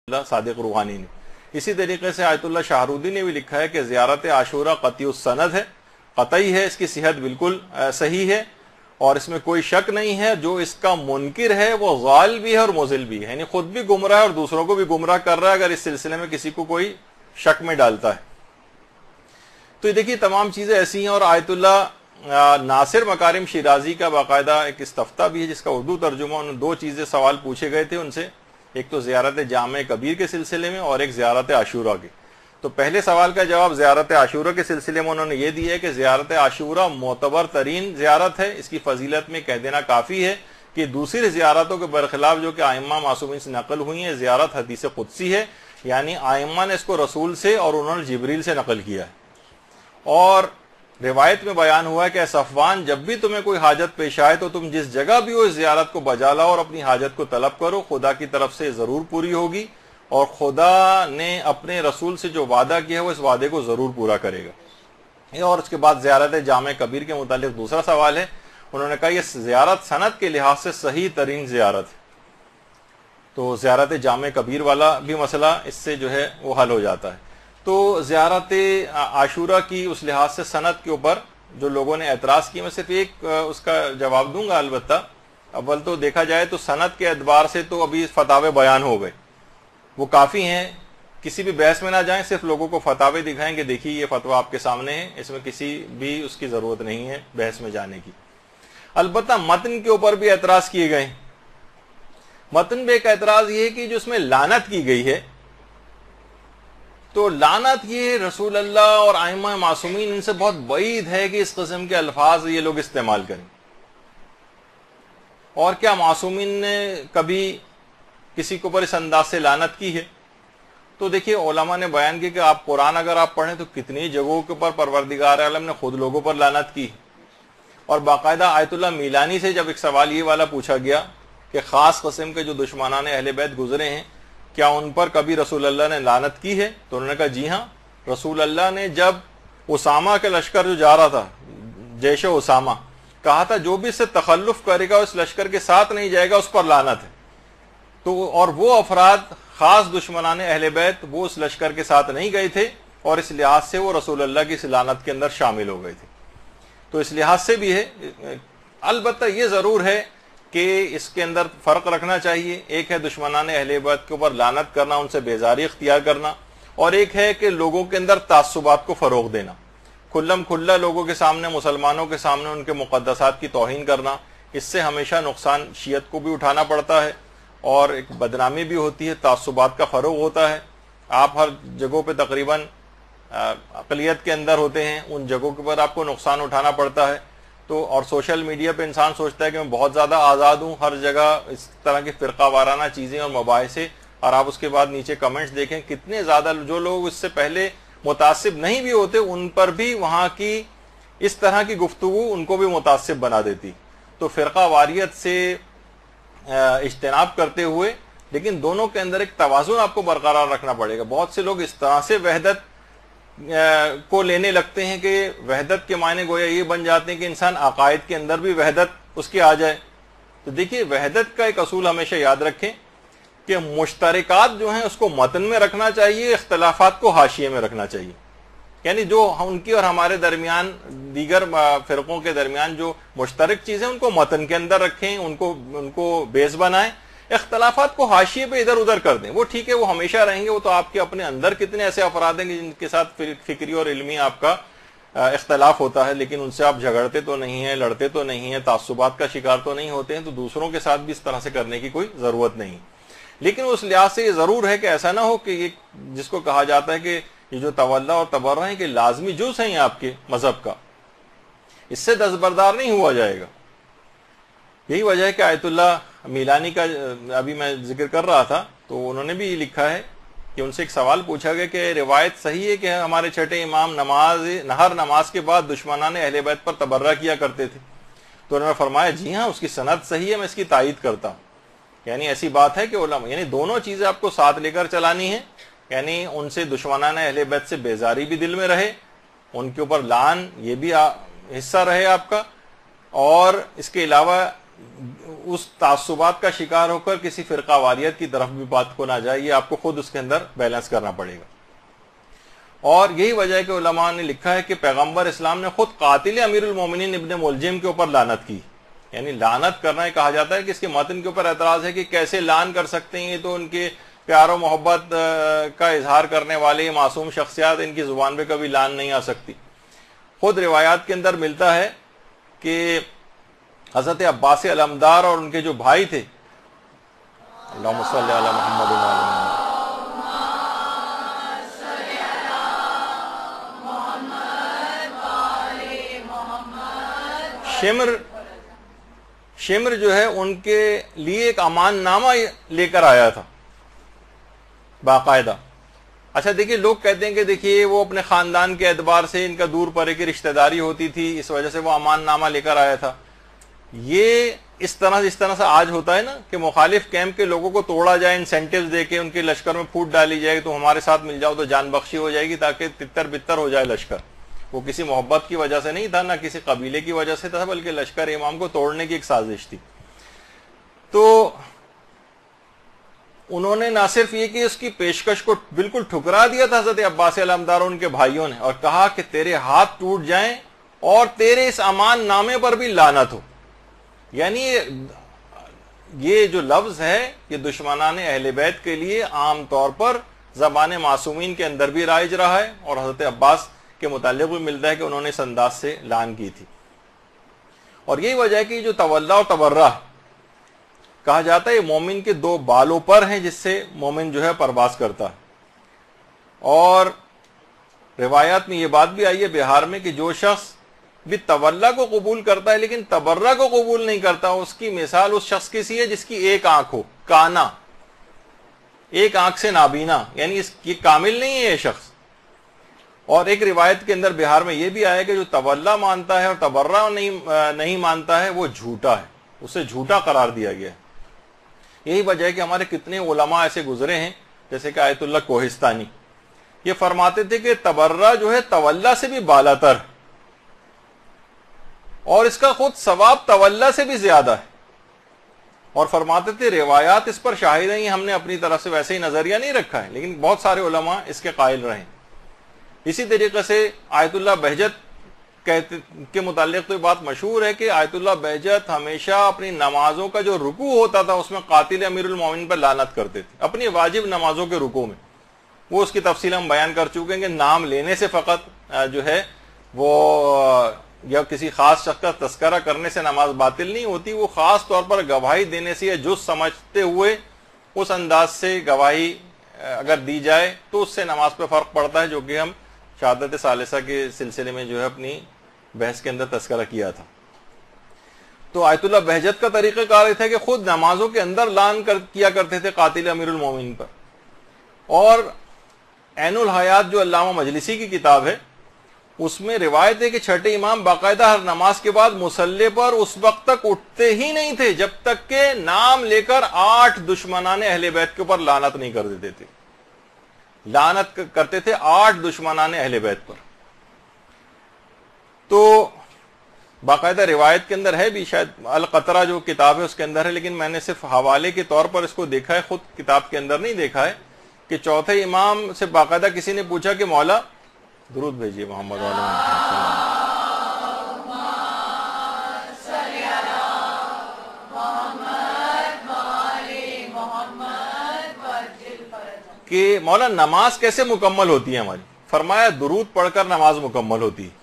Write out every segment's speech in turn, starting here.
اللہ صادق روحانی نے. اسی طریقے سے آیت اللہ شاہرودی نے بھی لکھا ہے کہ زیارت عاشورہ قطعی السند ہے، قطعی ہے، اس کی صحت بالکل صحیح ہے اور اس میں کوئی شک نہیں ہے. جو اس کا منکر ہے وہ غال بھی ہے اور مضل بھی ہے، یعنی خود بھی گمراہ ہے اور دوسروں کو بھی گمراہ کر رہا ہے اگر اس سلسلے میں کسی کو کوئی شک میں ڈالتا ہے. تو یہ دیکھیے تمام چیزیں ایسی ہیں. اور آیت اللہ ناصر مکارم شیرازی کا باقاعدہ ایک استفتاء بھی ہے جس کا اردو ترجمہ، انہوں نے 2 چیزیں سوال پوچھے گئے تھے ان سے، ایک تو زیارت جامع کبیر کے سلسلے میں اور ایک زیارت عاشورہ کے. تو پہلے سوال کا جواب زیارت عاشورہ کے سلسلے میں انہوں نے یہ دیا ہے کہ زیارت عاشورہ معتبر ترین زیارت ہے، اس کی فضیلت میں کہہ دینا کافی ہے کہ دوسری زیارتوں کے برخلاف جو کہ ائمہ معصومین سے نقل ہوئی ہیں، زیارت حدیث قدسی ہے، یعنی ائمہ نے اس کو رسول سے اور انہوں نے جبریل سے نقل کیا ہے. اور روایت میں بیان ہوا ہے کہ اے صفوان، جب بھی تمہیں کوئی حاجت پیش آئے تو تم جس جگہ بھی ہو اس زیارت کو بجا لاؤ اور اپنی حاجت کو طلب کرو، خدا کی طرف سے ضرور پوری ہوگی اور خدا نے اپنے رسول سے جو وعدہ کیا ہے وہ اس وعدے کو ضرور پورا کرے گا. اور اس کے بعد زیارت جامع کبیر کے متعلق دوسرا سوال ہے، انہوں نے کہا یہ زیارت سند کے لحاظ سے صحیح ترین زیارت ہے. تو زیارت جامع کبیر والا بھی مسئلہ اس سے جو ہے وہ حل ہو جاتا ہے. تو زیارت عاشورہ کی اس لحاظ سے سند کے اوپر جو لوگوں نے اعتراض کی، میں صرف ایک اس کا جواب دوں گا. البتہ اول تو دیکھا جائے تو سند کے اعتبار سے تو ابھی فتاوے بیان ہو گئے، وہ کافی ہیں، کسی بھی بحث میں نہ جائیں، صرف لوگوں کو فتاوے دکھائیں کہ دیکھیے یہ فتویٰ آپ کے سامنے ہے، اس میں کسی بھی اس کی ضرورت نہیں ہے بحث میں جانے کی. البتہ متن کے اوپر بھی اعتراض کیے گئے. متن میں ایک اعتراض یہ ہے کہ جو اس میں لعنت کی گئی ہے، تو لعنت یہ رسول اللہ اور ائمہ معصومین ان سے بہت بعید ہے کہ اس قسم کے الفاظ یہ لوگ استعمال کریں. اور کیا معصومین نے کبھی کسی کے اوپر اس انداز سے لعنت کی ہے؟ تو دیکھیے علماء نے بیان کیا کہ آپ قرآن اگر آپ پڑھیں تو کتنی جگہوں کے اوپر پروردگار عالم نے خود لوگوں پر لعنت کی. اور باقاعدہ آیت اللہ میلانی سے جب ایک سوال یہ والا پوچھا گیا کہ خاص قسم کے جو دشمنان اہل بیت گزرے ہیں کیا ان پر کبھی رسول اللہ نے لعنت کی ہے؟ تو انہوں نے کہا جی ہاں، رسول اللہ نے جب اسامہ کے لشکر جو جا رہا تھا، جیش اسامہ، کہا تھا جو بھی اس سے تخلف کرے گا اس لشکر کے ساتھ نہیں جائے گا اس پر لعنت ہے. تو اور وہ افراد خاص دشمنان اہل بیت وہ اس لشکر کے ساتھ نہیں گئے تھے اور اس لحاظ سے وہ رسول اللہ کی اس لعنت کے اندر شامل ہو گئے تھے. تو اس لحاظ سے بھی ہے. البتہ یہ ضرور ہے کہ اس کے اندر فرق رکھنا چاہیے، ایک ہے دشمنان اہل بیت کے اوپر لعنت کرنا، ان سے بیزاری اختیار کرنا، اور ایک ہے کہ لوگوں کے اندر تعصبات کو فروغ دینا، کھلم کھلا لوگوں کے سامنے، مسلمانوں کے سامنے ان کے مقدسات کی توہین کرنا. اس سے ہمیشہ نقصان شیعت کو بھی اٹھانا پڑتا ہے اور ایک بدنامی بھی ہوتی ہے، تعصبات کا فروغ ہوتا ہے. آپ ہر جگہوں پہ تقریباً اقلیت کے اندر ہوتے ہیں، ان جگہوں کے اوپر آپ کو نقصان اٹھانا پڑتا ہے. تو اور سوشل میڈیا پہ انسان سوچتا ہے کہ میں بہت زیادہ آزاد ہوں، ہر جگہ اس طرح کی فرقہ وارانہ چیزیں اور مباحثے، اور آپ اس کے بعد نیچے کمنٹس دیکھیں کتنے زیادہ جو لوگ اس سے پہلے متعصب نہیں بھی ہوتے ان پر بھی وہاں کی اس طرح کی گفتگو ان کو بھی متعصب بنا دیتی. تو فرقہ واریت سے اجتناب کرتے ہوئے لیکن دونوں کے اندر ایک توازن آپ کو برقرار رکھنا پڑے گا. بہت سے لوگ اس طرح سے وحدت کو لینے لگتے ہیں کہ وحدت کے معنی گویا یہ بن جاتے ہیں کہ انسان عقائد کے اندر بھی وحدت اس کی آ جائے. تو دیکھیے وحدت کا ایک اصول ہمیشہ یاد رکھیں کہ مشترکات جو ہیں اس کو متن میں رکھنا چاہیے، اختلافات کو حاشیے میں رکھنا چاہیے. یعنی جو ان کی اور ہمارے درمیان، دیگر فرقوں کے درمیان جو مشترک چیزیں ان کو متن کے اندر رکھیں، ان کو بیس بنائیں، اختلافات کو حاشیے پہ ادھر ادھر کر دیں. وہ ٹھیک ہے، وہ ہمیشہ رہیں گے، وہ تو آپ کے اپنے اندر کتنے ایسے افراد ہیں جن کے ساتھ فکری اور علمی آپ کا اختلاف ہوتا ہے، لیکن ان سے آپ جھگڑتے تو نہیں ہیں، لڑتے تو نہیں ہیں، تعصبات کا شکار تو نہیں ہوتے ہیں. تو دوسروں کے ساتھ بھی اس طرح سے کرنے کی کوئی ضرورت نہیں. لیکن اس لحاظ سے یہ ضرور ہے کہ ایسا نہ ہو کہ یہ جس کو کہا جاتا ہے کہ یہ جو تولا اور تبرہ ہیں کہ لازمی جز ہیں آپ کے مذہب کا، اس سے دستبردار نہیں ہوا جائے گا. یہی وجہ ہے کہ آیت اللہ میلانی کا ابھی میں ذکر کر رہا تھا تو انہوں نے بھی لکھا ہے کہ ان سے ایک سوال پوچھا گیا کہ روایت صحیح ہے کہ ہمارے چھٹے امام ہر نماز کے بعد دشمنان اہل بیت پر تبرہ کیا کرتے تھے. تو انہوں نے فرمایا جی ہاں، اس کی سند صحیح ہے، میں اس کی تائید کرتا ہوں. یعنی ایسی بات ہے کہ علماء، یعنی دونوں چیزیں آپ کو ساتھ لے کر چلانی ہیں. یعنی ان سے دشمنان اہل بیت سے بیزاری بھی دل میں رہے، ان کے اوپر لعن یہ بھی حصہ رہے آپ کا، اور اس کے علاوہ اس تعصبات کا شکار ہو کر کسی فرقہ واریت کی طرف بھی بات کو نہ جائے، یہ آپ کو خود اس کے اندر بیلنس کرنا پڑے گا۔ اور یہی وجہ ہے کہ علماء نے لکھا ہے کہ پیغمبر اسلام نے خود قاتل امیر المومنین ابن ملجم کے اوپر لعنت کی، یعنی لعنت کرنا یہ کہا جاتا ہے کہ اس کے متن کے اوپر اعتراض ہے کہ کیسے لعن کر سکتے ہیں، یہ تو ان کے پیار و محبت کا اظہار کرنے والے معصوم شخصیات، ان کی زبان پہ کبھی لعن نہیں آ سکتی۔ خود روایات کے اندر ملتا ہے کہ حضرت عباس علمدار اور ان کے جو بھائی تھے، اللہم صلی علی محمد وعلی محمد، شمر جو ہے ان کے لیے ایک امان نامہ لے کر آیا تھا باقاعدہ۔ اچھا دیکھیے، لوگ کہتے ہیں کہ دیکھیے وہ اپنے خاندان کے اعتبار سے ان کا دور پرے کی رشتہ داری ہوتی تھی، اس وجہ سے وہ امان نامہ لے کر آیا تھا۔ یہ اس طرح سے آج ہوتا ہے نا کہ مخالف کیمپ کے لوگوں کو توڑا جائے، انسینٹیوز دے کے ان کے لشکر میں پھوٹ ڈالی جائے، تو ہمارے ساتھ مل جاؤ تو جان بخشی ہو جائے گی، تاکہ تتر بتر ہو جائے لشکر۔ وہ کسی محبت کی وجہ سے نہیں تھا، نہ کسی قبیلے کی وجہ سے تھا، بلکہ لشکر امام کو توڑنے کی ایک سازش تھی۔ تو انہوں نے نہ صرف یہ کہ اس کی پیشکش کو بالکل ٹھکرا دیا تھا حضرت عباس علمدار اور ان کے بھائیوں نے، اور کہا کہ تیرے ہاتھ ٹوٹ جائیں اور تیرے اس امان نامے پر بھی لعنت ہو۔ یعنی یہ جو لفظ ہے یہ دشمنان اہل بیت کے لیے عام طور پر زبان معصومین کے اندر بھی رائج رہا ہے، اور حضرت عباس کے متعلق بھی ملتا ہے کہ انہوں نے اس انداز سے لعن کی تھی۔ اور یہی وجہ ہے کہ جو تولا اور تبرہ کہا جاتا ہے یہ مومن کے دو بالوں پر ہیں جس سے مومن جو ہے پرواز کرتا ہے۔ اور روایات میں یہ بات بھی آئی ہے بہار میں کہ جو شخص بھی تولا کو قبول کرتا ہے لیکن تبرہ کو قبول نہیں کرتا، اس کی مثال اس شخص کی سی ہے جس کی ایک آنکھ ہو، کانا، ایک آنکھ سے نابینا، یعنی یہ کامل نہیں ہے یہ شخص۔ اور ایک روایت کے اندر بہار میں یہ بھی آیا کہ جو تولا مانتا ہے اور تبرہ نہیں مانتا ہے وہ جھوٹا ہے، اسے جھوٹا قرار دیا گیا ہے۔ یہی وجہ ہے کہ ہمارے کتنے علماء ایسے گزرے ہیں، جیسے کہ آیت اللہ کوہستانی، یہ فرماتے تھے کہ تبرہ جو ہے تولا سے بھی بالا تر، اور اس کا خود ثواب تولا سے بھی زیادہ ہے۔ اور فرماتے تھے روایات اس پر شاہد ہیں، ہم نے اپنی طرف سے ویسے ہی نظریہ نہیں رکھا ہے، لیکن بہت سارے علماء اس کے قائل رہے۔ اسی طریقے سے آیت اللہ بہجت کے متعلق تو یہ بات مشہور ہے کہ آیت اللہ بہجت ہمیشہ اپنی نمازوں کا جو رکوع ہوتا تھا اس میں قاتل امیر المومنین پر لعنت کرتے تھے، اپنی واجب نمازوں کے رکوع میں۔ وہ اس کی تفصیل ہم بیان کر چکے ہیں کہ نام لینے سے فقط جو ہے وہ یا کسی خاص شخص کا تذکرہ کرنے سے نماز باطل نہیں ہوتی، وہ خاص طور پر گواہی دینے سے یا جز سمجھتے ہوئے اس انداز سے گواہی اگر دی جائے تو اس سے نماز پہ فرق پڑتا ہے، جو کہ ہم شہادت ثالثہ کے سلسلے میں جو ہے اپنی بحث کے اندر تذکرہ کیا تھا۔ تو آیت اللہ بہجت کا طریقہ کار یہ تھا کہ خود نمازوں کے اندر لعن کیا کرتے تھے قاتل امیر المومنین پر۔ اور عین الحیات جو علامہ مجلسی کی کتاب ہے اس میں روایت ہے کہ چھٹے امام باقاعدہ ہر نماز کے بعد مصلی پر اس وقت تک اٹھتے ہی نہیں تھے جب تک کہ نام لے کر 8 دشمنان اہل بیت کے اوپر لعنت نہیں کر دیتے تھے۔ لعنت کرتے تھے 8 دشمنان اہل بیت پر۔ تو باقاعدہ روایت کے اندر ہے بھی، شاید القطرہ جو کتاب ہے اس کے اندر ہے، لیکن میں نے صرف حوالے کے طور پر اس کو دیکھا ہے، خود کتاب کے اندر نہیں دیکھا ہے، کہ چوتھے امام سے باقاعدہ کسی نے پوچھا کہ مولا درود بھیجیے محمد علیہ وسلم، کہ مولا نماز کیسے مکمل ہوتی ہے ہماری؟ فرمایا درود پڑھ کر نماز مکمل ہوتی ہے۔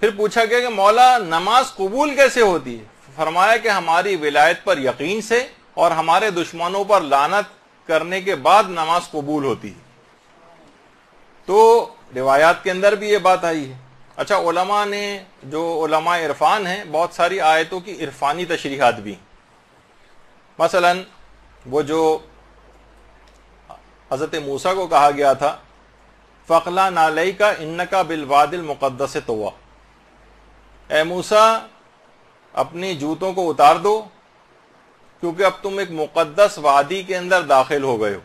پھر پوچھا گیا کہ مولا نماز قبول کیسے ہوتی ہے؟ فرمایا کہ ہماری ولایت پر یقین سے اور ہمارے دشمنوں پر لعنت کرنے کے بعد نماز قبول ہوتی ہے۔ تو روایات کے اندر بھی یہ بات آئی ہے۔ اچھا، علماء نے جو علماء عرفان ہیں بہت ساری آیتوں کی عرفانی تشریحات بھی، مثلا وہ جو حضرت موسیٰ کو کہا گیا تھا فَقْلَا نَعْلَيْكَ إِنَّكَ بِالْوَادِ الْمُقَدَّسِ طُوًى، اے موسیٰ اپنی جوتوں کو اتار دو کیونکہ اب تم ایک مقدس وادی کے اندر داخل ہو گئے ہو۔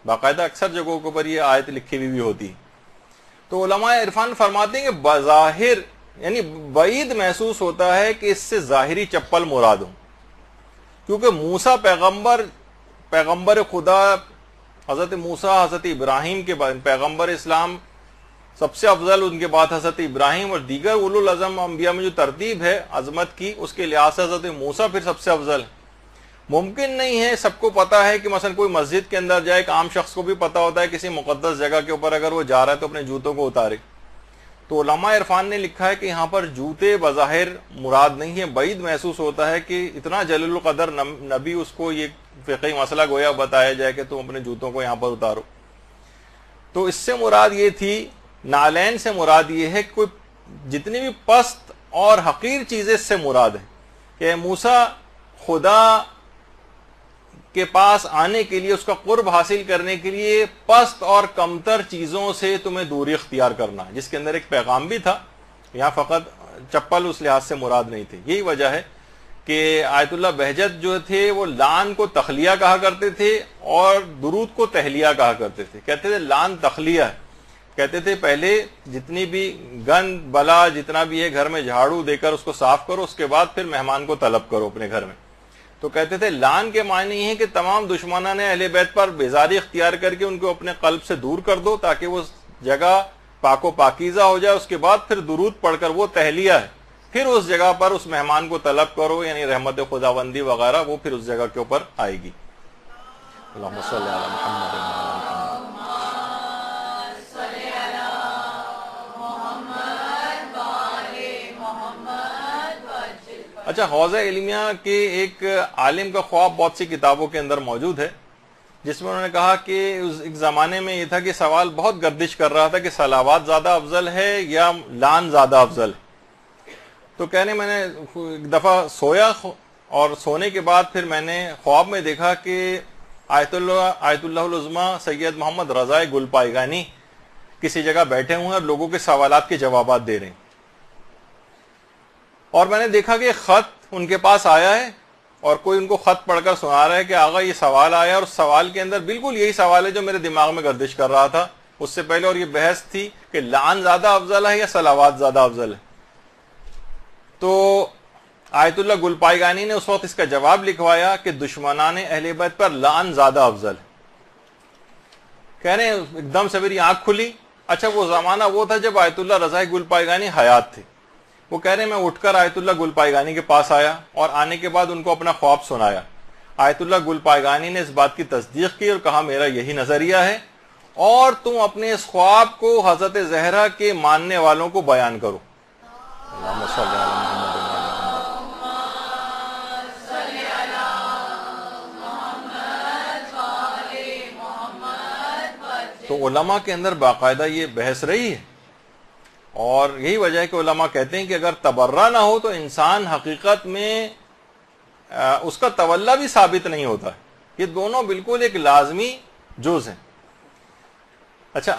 باقاعدہ اکثر جگہوں کے اوپر یہ آیت لکھی ہوئی بھی ہوتی ہے۔ تو علماء عرفان فرماتے ہیں کہ بظاہر یعنی بعید محسوس ہوتا ہے کہ اس سے ظاہری چپل مراد ہو، کیونکہ موسیٰ پیغمبر خدا، حضرت موسیٰ حضرت ابراہیم کے بعد پیغمبر اسلام سب سے افضل، ان کے بعد حضرت ابراہیم، اور دیگر اولو العزم انبیاء میں جو ترتیب ہے عظمت کی اس کے لحاظ سے حضرت موسیٰ پھر سب سے افضل ہے۔ ممکن نہیں ہے، سب کو پتا ہے کہ مثلا کوئی مسجد کے اندر جائے، ایک عام شخص کو بھی پتا ہوتا ہے کسی مقدس جگہ کے اوپر اگر وہ جا رہا ہے تو اپنے جوتوں کو اتارے۔ تو علماء عرفان نے لکھا ہے کہ یہاں پر جوتے بظاہر مراد نہیں ہے، بعید محسوس ہوتا ہے کہ اتنا جلیل القدر نبی، اس کو یہ فقہی مسئلہ گویا بتایا جائے کہ تم اپنے جوتوں کو یہاں پر اتارو۔ تو اس سے مراد یہ تھی، نالین سے مراد یہ ہے کہ کوئی جتنی بھی پست اور حقیر چیزیں اس سے مراد ہے کہ موسیٰ خدا کے پاس آنے کے لیے، اس کا قرب حاصل کرنے کے لیے پست اور کمتر چیزوں سے تمہیں دوری اختیار کرنا ہے، جس کے اندر ایک پیغام بھی تھا۔ یہاں فقط چپل اس لحاظ سے مراد نہیں تھی۔ یہی وجہ ہے کہ آیت اللہ بہجت جو تھے وہ لان کو تخلیہ کہا کرتے تھے اور درود کو تہلیہ کہا کرتے تھے۔ کہتے تھے لان تخلیہ ہے، کہتے تھے پہلے جتنی بھی گند بلا جتنا بھی ہے گھر میں جھاڑو دے کر اس کو صاف کرو، اس کے بعد پھر مہمان کو طلب کرو اپنے گھر میں۔ تو کہتے تھے لان کے معنی یہ ہے کہ تمام دشمنان اہل بیت پر بیزاری اختیار کر کے ان کو اپنے قلب سے دور کر دو تاکہ وہ جگہ پاک و پاکیزہ ہو جائے، اس کے بعد پھر درود پڑھ کر، وہ تہلیہ ہے، پھر اس جگہ پر اس مہمان کو طلب کرو، یعنی رحمت خداوندی وغیرہ وہ پھر اس جگہ کے اوپر آئے گی۔ اللہم صلی علی محمد وعلی آل محمد۔ اچھا، حوضہ علمیہ کے ایک عالم کا خواب بہت سی کتابوں کے اندر موجود ہے، جس میں انہوں نے کہا کہ ایک زمانے میں یہ تھا کہ سوال بہت گردش کر رہا تھا کہ صلوات زیادہ افضل ہے یا لان زیادہ افضل ہے۔ تو کہنے میں نے ایک دفعہ سویا اور سونے کے بعد پھر میں نے خواب میں دیکھا کہ آیت اللہ العظمیٰ سید محمد رضا گل پائیگانی کسی جگہ بیٹھے ہوئے ہیں اور لوگوں کے سوالات کے جوابات دے رہے ہیں، اور میں نے دیکھا کہ خط ان کے پاس آیا ہے اور کوئی ان کو خط پڑھ کر سنا رہا ہے کہ آغا یہ سوال آیا، اور سوال کے اندر بالکل یہی سوال ہے جو میرے دماغ میں گردش کر رہا تھا اس سے پہلے، اور یہ بحث تھی کہ لعن زیادہ افضل ہے یا صلوات زیادہ افضل ہے۔ تو آیت اللہ گل پائیگانی نے اس وقت اس کا جواب لکھوایا کہ دشمنان اہل بیت پر لعن زیادہ افضل ہے۔ کہہ رہے ہیں ایک دم سے میری آنکھ کھلی۔ اچھا، وہ زمانہ وہ تھا جب آیت اللہ رضا گل پائیگانی حیات تھے۔ وہ کہہ رہے ہیں میں اٹھ کر آیت اللہ گل پائیگانی کے پاس آیا اور آنے کے بعد ان کو اپنا خواب سنایا۔ آیت اللہ گل پائیگانی نے اس بات کی تصدیق کی اور کہا میرا یہی نظریہ ہے، اور تم اپنے اس خواب کو حضرت زہرا کے ماننے والوں کو بیان کرو۔ اللہم صلی علی محمد وعلی آل محمد۔ تو علماء کے اندر باقاعدہ یہ بحث رہی ہے، اور یہی وجہ ہے کہ علماء کہتے ہیں کہ اگر تبرہ نہ ہو تو انسان حقیقت میں اس کا تولا بھی ثابت نہیں ہوتا ہے۔ یہ دونوں بالکل ایک لازمی جز ہیں۔ اچھا،